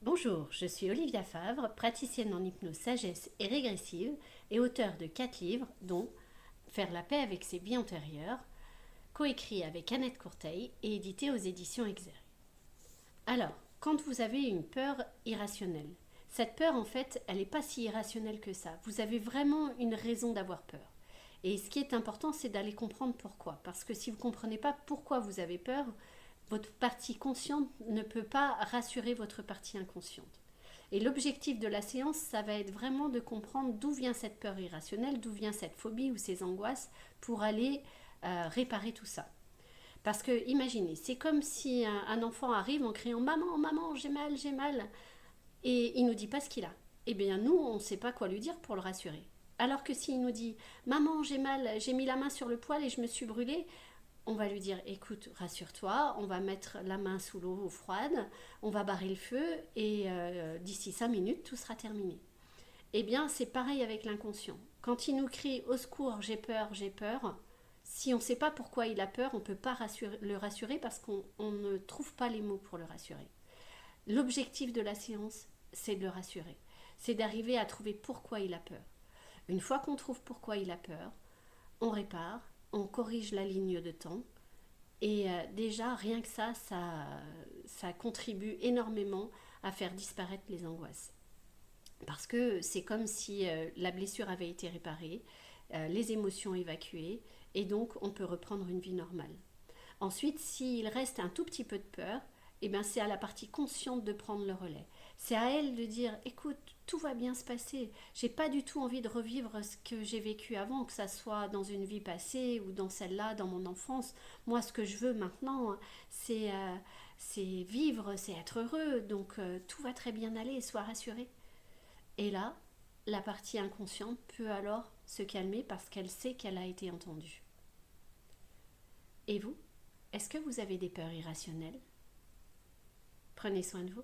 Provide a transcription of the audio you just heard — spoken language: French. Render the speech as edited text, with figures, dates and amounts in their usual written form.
Bonjour, je suis Olivia Favre, praticienne en hypnose sagesse et régressive et auteure de 4 livres, dont Faire la paix avec ses vies antérieures, coécrit avec Annette Courteil et édité aux éditions Exer. Alors, quand vous avez une peur irrationnelle, cette peur en fait, elle n'est pas si irrationnelle que ça. Vous avez vraiment une raison d'avoir peur. Et ce qui est important, c'est d'aller comprendre pourquoi. Parce que si vous ne comprenez pas pourquoi vous avez peur, votre partie consciente ne peut pas rassurer votre partie inconsciente. Et l'objectif de la séance, ça va être vraiment de comprendre d'où vient cette peur irrationnelle, d'où vient cette phobie ou ces angoisses pour aller réparer tout ça. Parce que imaginez, c'est comme si un enfant arrive en criant maman, maman, j'ai mal, et il ne nous dit pas ce qu'il a. Eh bien, nous, on ne sait pas quoi lui dire pour le rassurer. Alors que s'il nous dit maman, j'ai mal, j'ai mis la main sur le poêle et je me suis brûlée, on va lui dire écoute, rassure-toi, on va mettre la main sous l'eau froide, on va barrer le feu et d'ici 5 minutes, tout sera terminé. Eh bien, c'est pareil avec l'inconscient. Quand il nous crie au secours, j'ai peur, si on ne sait pas pourquoi il a peur, on ne peut pas le rassurer parce qu'on ne trouve pas les mots pour le rassurer. L'objectif de la séance, c'est de le rassurer. C'est d'arriver à trouver pourquoi il a peur. Une fois qu'on trouve pourquoi il a peur, on répare, on corrige la ligne de temps. Et déjà, rien que ça contribue énormément à faire disparaître les angoisses. Parce que c'est comme si la blessure avait été réparée, les émotions évacuées, et donc on peut reprendre une vie normale. Ensuite, s'il reste un tout petit peu de peur, eh ben c'est à la partie consciente de prendre le relais. C'est à elle de dire écoute, tout va bien se passer. J'ai pas du tout envie de revivre ce que j'ai vécu avant, que ça soit dans une vie passée ou dans celle-là, dans mon enfance. Moi, ce que je veux maintenant, c'est vivre, c'est être heureux. Donc tout va très bien aller, sois rassurée. Et là, la partie inconsciente peut alors se calmer parce qu'elle sait qu'elle a été entendue. Et vous, est-ce que vous avez des peurs irrationnelles? Prenez soin de vous.